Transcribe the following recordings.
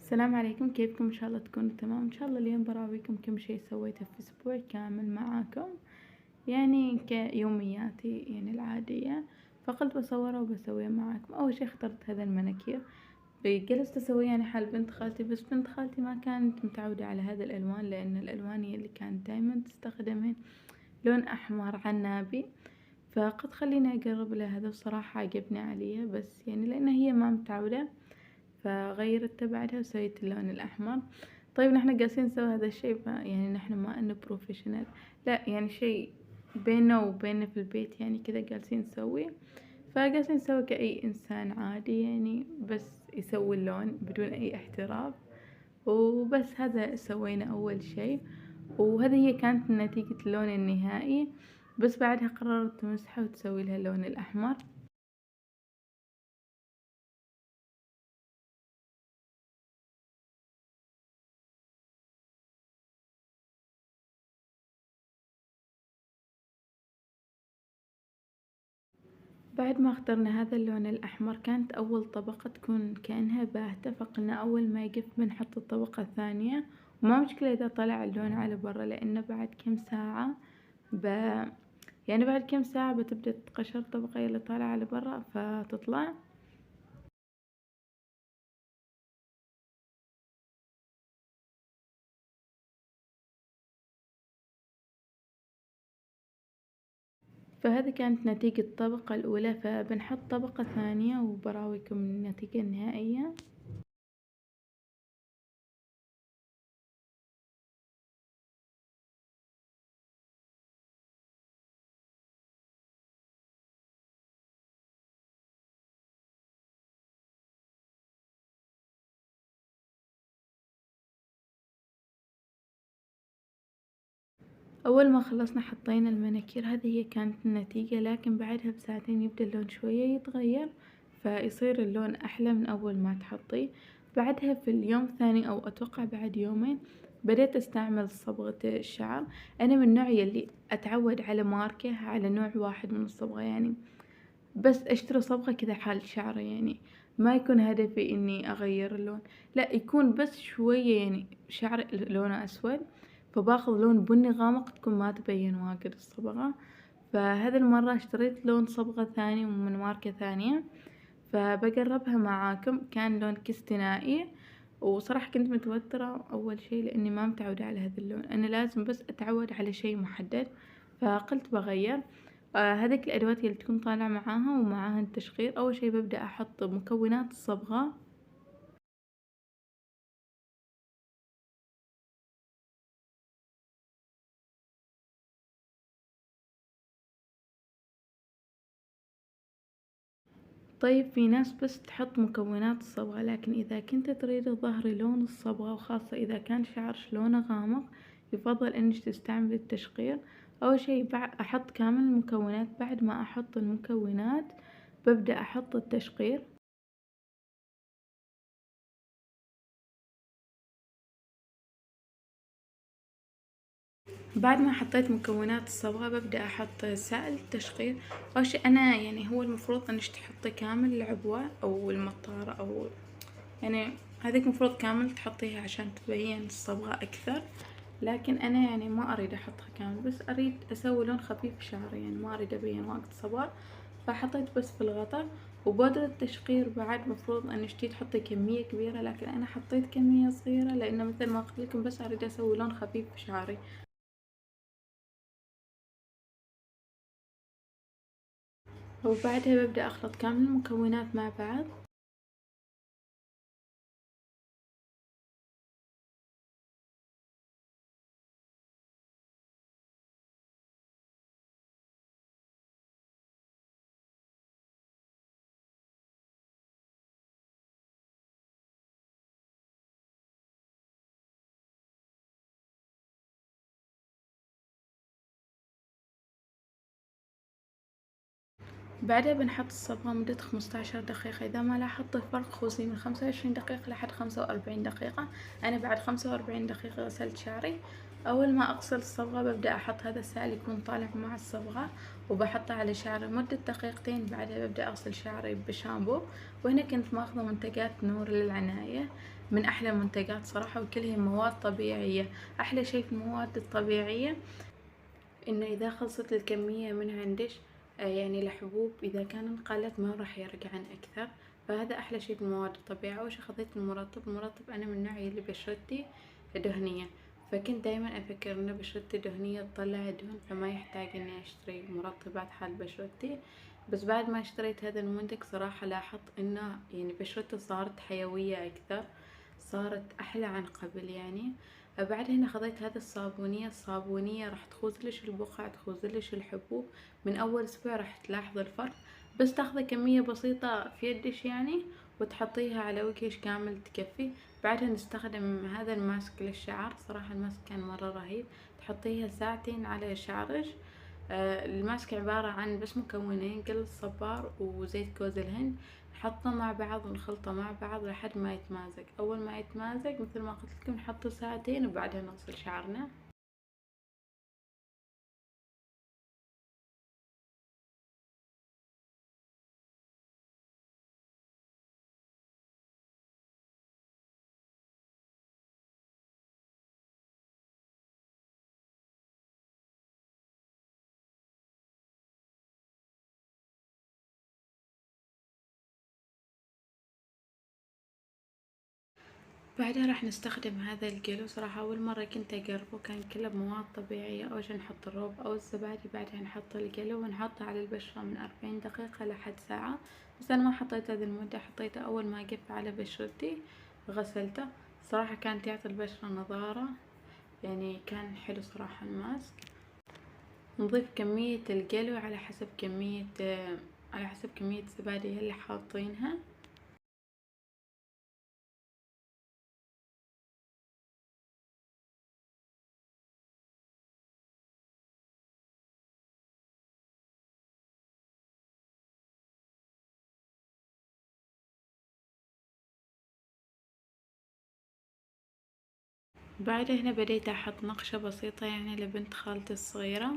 السلام عليكم، كيفكم؟ إن شاء الله تكونوا تمام. إن شاء الله اليوم براويكم كم شي سويته في أسبوع كامل معاكم، يعني كيومياتي يعني العادية. فقلت بصوره وبسويه معاكم. أول شي اخترت هذا المناكير، جلست أسويه يعني حال بنت خالتي، بس بنت خالتي ما كانت متعودة على هذا الألوان، لأن الألوان هي اللي كانت دايما تستخدمه لون أحمر عنابي. فقلت خليني أجرب له هذا، بصراحة عجبني عليه، بس يعني لأن هي ما متعودة فغيرت بعدها وسويت اللون الأحمر. طيب نحن جالسين نسوي هذا الشي، يعني نحن ما إنه بروفيشنال، لا يعني شي بيننا وبيننا في البيت، يعني كذا جالسين نسوي. فجالسين نسوي كأي إنسان عادي، يعني بس يسوي اللون بدون أي احتراف. وبس هذا سوينا أول شي، وهذه هي كانت نتيجة اللون النهائي. بس بعدها قررت تمسحه وتسوي لها اللون الأحمر. بعد ما اخترنا هذا اللون الأحمر، كانت أول طبقة تكون كأنها باهتة، فقلنا أول ما يقف بنحط الطبقة الثانية. وما مشكلة إذا طلع اللون على برا، لأنه بعد كم ساعة ب... يعني بعد كم ساعة بتبدأ تتقشر الطبقة اللي طالعة على برا فتطلع. فهذه كانت نتيجة الطبقة الأولى، فبنحط طبقة ثانية وبراويكم النتيجة النهائية. أول ما خلصنا حطينا المناكير، هذه هي كانت النتيجة، لكن بعدها بساعتين يبدأ اللون شوية يتغير، فيصير اللون أحلى من أول ما تحطيه. بعدها في اليوم الثاني أو أتوقع بعد يومين بديت أستعمل صبغة الشعر. أنا من النوع يلي أتعود على ماركة، على نوع واحد من الصبغة، يعني بس أشتري صبغة كذا حال شعري، يعني ما يكون هدفي إني أغير اللون، لا يكون بس شوية يعني شعر لونه أسود، فباخذ لون بني غامق تكون ما تبين واجد الصبغة. فهذه المرة اشتريت لون صبغة ثاني من ماركة ثانية، فبجربها معاكم. كان لون كستنائي، وصراحة كنت متوترة أول شي لأني ما متعودة على هذا اللون. أنا لازم بس أتعود على شي محدد، فقلت بغير. هذيك الأدوات اللي تكون طالعة معاها ومعاها التشغيل. أول شي ببدأ أحط مكونات الصبغة. طيب في ناس بس تحط مكونات الصبغة، لكن إذا كنت تريد تظهري لون الصبغة، وخاصة إذا كان شعرش لونه غامق، يفضل إنك تستعملي التشقير. أول شي أحط كامل المكونات. بعد ما أحط المكونات ببدأ أحط التشقير. بعد ما حطيت مكونات الصبغة ببدأ أحط سائل التشقير. أول شي أنا يعني هو المفروض إنك تحطي كامل العبوة أو المطارة، أو يعني هذيك مفروض كامل تحطيها عشان تبين الصبغة أكثر، لكن أنا يعني ما أريد أحطها كامل، بس أريد أسوي لون خفيف شعري، يعني ما أريد أبين واجد صبغة. فحطيت بس في الغطا. وبودرة التشقير بعد مفروض إنك تحطي كمية كبيرة، لكن أنا حطيت كمية صغيرة لأنه مثل ما قلت لكم بس أريد أسوي لون خفيف بشعري. وبعدها ببدأ أخلط كامل المكونات مع بعض. بعدها بنحط الصبغة مدة 15 دقيقة. إذا ما لاحظت الفرق خوزي من 25 دقيقة لحد 45 دقيقة. أنا بعد 45 دقيقة غسلت شعري. أول ما أغسل الصبغة ببدأ أحط هذا السائل يكون طالع مع الصبغة، وبحطه على شعري مدة دقيقتين. بعدها ببدأ أغسل شعري بشامبو. وهنا كنت ماخذة منتجات نور للعناية. من أحلى المنتجات صراحة، وكلها مواد طبيعية. أحلى شي في المواد الطبيعية إنه إذا خلصت الكمية من عندش، يعني الحبوب إذا كان قلت ما راح يرجعن أكثر. فهذا أحلى شي في المواد الطبيعية. أول شي خذيت المرطب أنا من النوع اللي بشرتي دهنية، فكنت دايما أفكر إن بشرتي دهنية تطلع دهن، فما يحتاج إني أشتري مرطبات حال بشرتي. بس بعد ما اشتريت هذا المنتج صراحة لاحظت إنه يعني بشرتي صارت حيوية أكثر، صارت أحلى عن قبل يعني. بعدها هنا خذيت هذه الصابونية راح تخوزلش البقع، تخوزلش الحبوب. من أول أسبوع راح تلاحظ الفرق. بس تاخذي كمية بسيطة في يدش يعني، وتحطيها على وجهش كامل تكفي. بعدها نستخدم هذا الماسك للشعر، صراحة الماسك كان مرة رهيب. تحطيها ساعتين على شعرش. الماسك عبارة عن بس مكونين: قل الصبار وزيت جوز الهند. نحطه مع بعض ونخلطه مع بعض لحد ما يتمازج. أول ما يتمازج مثل ما قلت لكم نحطه ساعتين وبعدها نغسل شعرنا. بعدها راح نستخدم هذا الجلو. صراحة أول مرة كنت أجربه كان كله بمواد طبيعية. أول شي نحط الروب أو الزبادي، بعدها نحط الجلو ونحطه على البشرة من 40 دقيقة لحد ساعة. بس أنا ما حطيت هذه المدة، حطيته أول ما جف على بشرتي غسلته. صراحة كانت يعطي البشرة نضارة، يعني كان حلو صراحة الماسك. نضيف كمية الجلو على حسب كمية الزبادي اللي حاطينها. بعد هنا بديت أحط نقشة بسيطة يعني لبنت خالتي الصغيرة.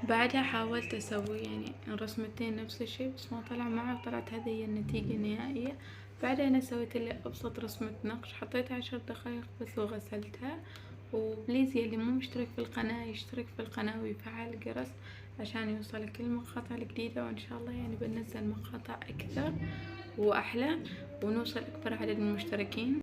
بعدها حاولت أسوي يعني الرسمتين نفس الشي بس ما طلع معي، وطلعت هذه هي النتيجة النهائية. بعدها أنا سويت لي أبسط رسمة نقش، حطيتها 10 دقايق بس وغسلتها. وبليز يلي مو مشترك في القناة يشترك في القناة ويفعل الجرس عشان يوصلك كل المقاطع الجديدة، وإن شاء الله يعني بنزل مقاطع أكثر وأحلى ونوصل أكبر عدد من المشتركين.